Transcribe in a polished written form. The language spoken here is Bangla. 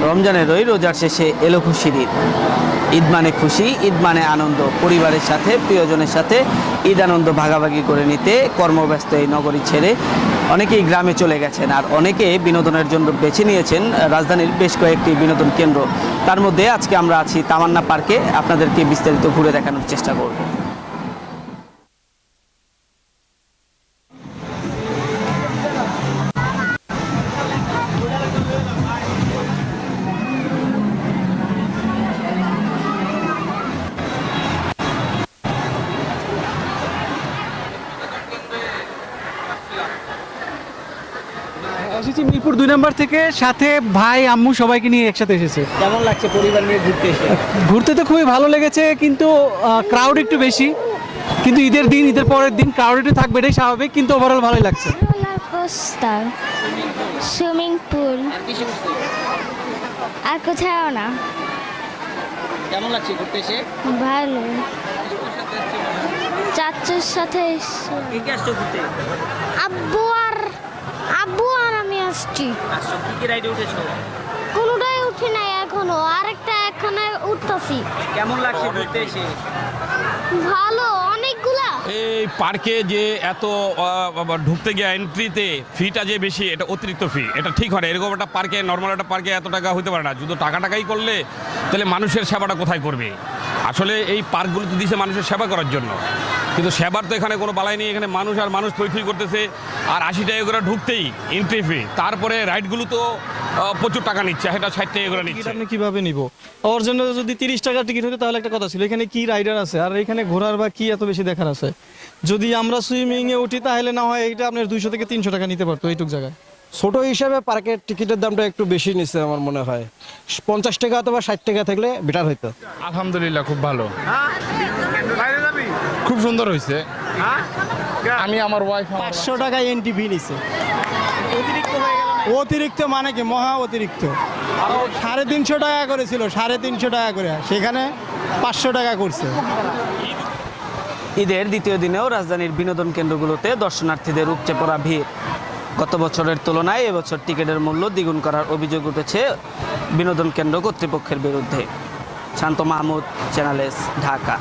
রমজানের ওই রোজার শেষে এলো খুশির ঈদ। ঈদ মানে খুশি, ঈদ মানে আনন্দ। পরিবারের সাথে, প্রিয়জনের সাথে ঈদ আনন্দ ভাগাভাগি করে নিতে কর্মব্যস্ত এই নগরী ছেড়ে অনেকেই গ্রামে চলে গেছেন, আর অনেকে বিনোদনের জন্য বেছে নিয়েছেন রাজধানীর বেশ কয়েকটি বিনোদন কেন্দ্র। তার মধ্যে আজকে আমরা আছি তামান্না পার্কে। আপনাদেরকে বিস্তারিত ঘুরে দেখানোর চেষ্টা করব। এসেছি মিরপুর 2 নম্বর থেকে, সাথে ভাই আম্মু সবাইকে নিয়ে একসাথে এসেছে। কেমন লাগছে পরিবার নিয়ে ঘুরতে এসে? ঘুরতে তো খুবই ভালো লেগেছে, কিন্তু ক্রাউড একটু বেশি। কিন্তু ঈদের দিন, ঈদের পরের দিন ক্রাউড একটু থাকবে, এটাই স্বাভাবিক, কিন্তু ওভারঅল ভালোই লাগছে। রোলার কোস্টার, সুইমিং পুল, আর কোথাও না। কেমন লাগছে ঘুরতে এসে? ভালো। চাচুর সাথে এসেছি। কে আসছো ঘুরতে? আব্বু আর আমি আসছি। আসছো, কি রাইডে উঠেছো? কোনোটাই উঠি নাই এখনো, আরেকটা এখানে উঠতেছি। কেমন লাগছে ঘুরতে এসে? ভালো, অনেকগুলা। এই পার্কে যে এত ঢুকতে গিয়ে এন্ট্রিতে ফিটা যে বেশি, এটা অতিরিক্ত ফি, এটা ঠিক হয় না। এরকম একটা পার্কে, নর্মাল একটা পার্কে এত টাকা হতে পারে না। শুধু টাকাই করলে তাহলে মানুষের সেবাটা কোথায় করবে? আসলে এই পার্কগুলো তো দিয়েছে মানুষের সেবা করার জন্য, কিন্তু সেবার তো এখানে কোনো বালাই নেই। এখানে মানুষ আর মানুষ থই করতেছে, আর 80 টাকা করে ঢুকতেই এন্ট্রি ফি। তারপরে রাইডগুলো তো প্রচুর টাকা নিচ্ছে, সেটা 60 টাকা করে নিচ্ছে। আপনি কিভাবে নিব? ওর জন্য যদি 30 টাকার টিকিট হতো তাহলে একটা কথা ছিল। এখানে কি রাইডার আছে, আর এখানে ঘোরার বা কি এত বেশি দেখার আছে? যদি আমরা সুইমিং এ উঠি তাহলে না হয় এটা আপনার 200 থেকে 300 টাকা নিতে পারতো এইটুক জায়গায়। ছোট হিসাবে পার্কের টিকিটের দামটা একটু বেশি নিচ্ছে আমার মনে হয়। 50 টাকা অথবা 60 টাকা থাকলে বেটার হইতো। আলহামদুলিল্লাহ, খুব ভালো, খুব সুন্দর হয়েছে। আমি আমার ওয়াইফ 500 টাকা এন্ট্রি ফি নিছে। অতিরিক্ত মানে কি, মহা অতিরিক্ত। 350 টাকা করেছিল, 350 টাকা করে, সেখানে 500 টাকা করছে। ঈদের দ্বিতীয় দিনেও রাজধানীর বিনোদন কেন্দ্রগুলোতে দর্শনার্থীদের উপচে পড়া ভিড়। গত বছরের তুলনায় এবছর টিকিটের মূল্য দ্বিগুণ করার অভিযোগ উঠেছে বিনোদন কেন্দ্র কর্তৃপক্ষের বিরুদ্ধে। শান্ত মাহমুদ, চ্যানেল এস, ঢাকা।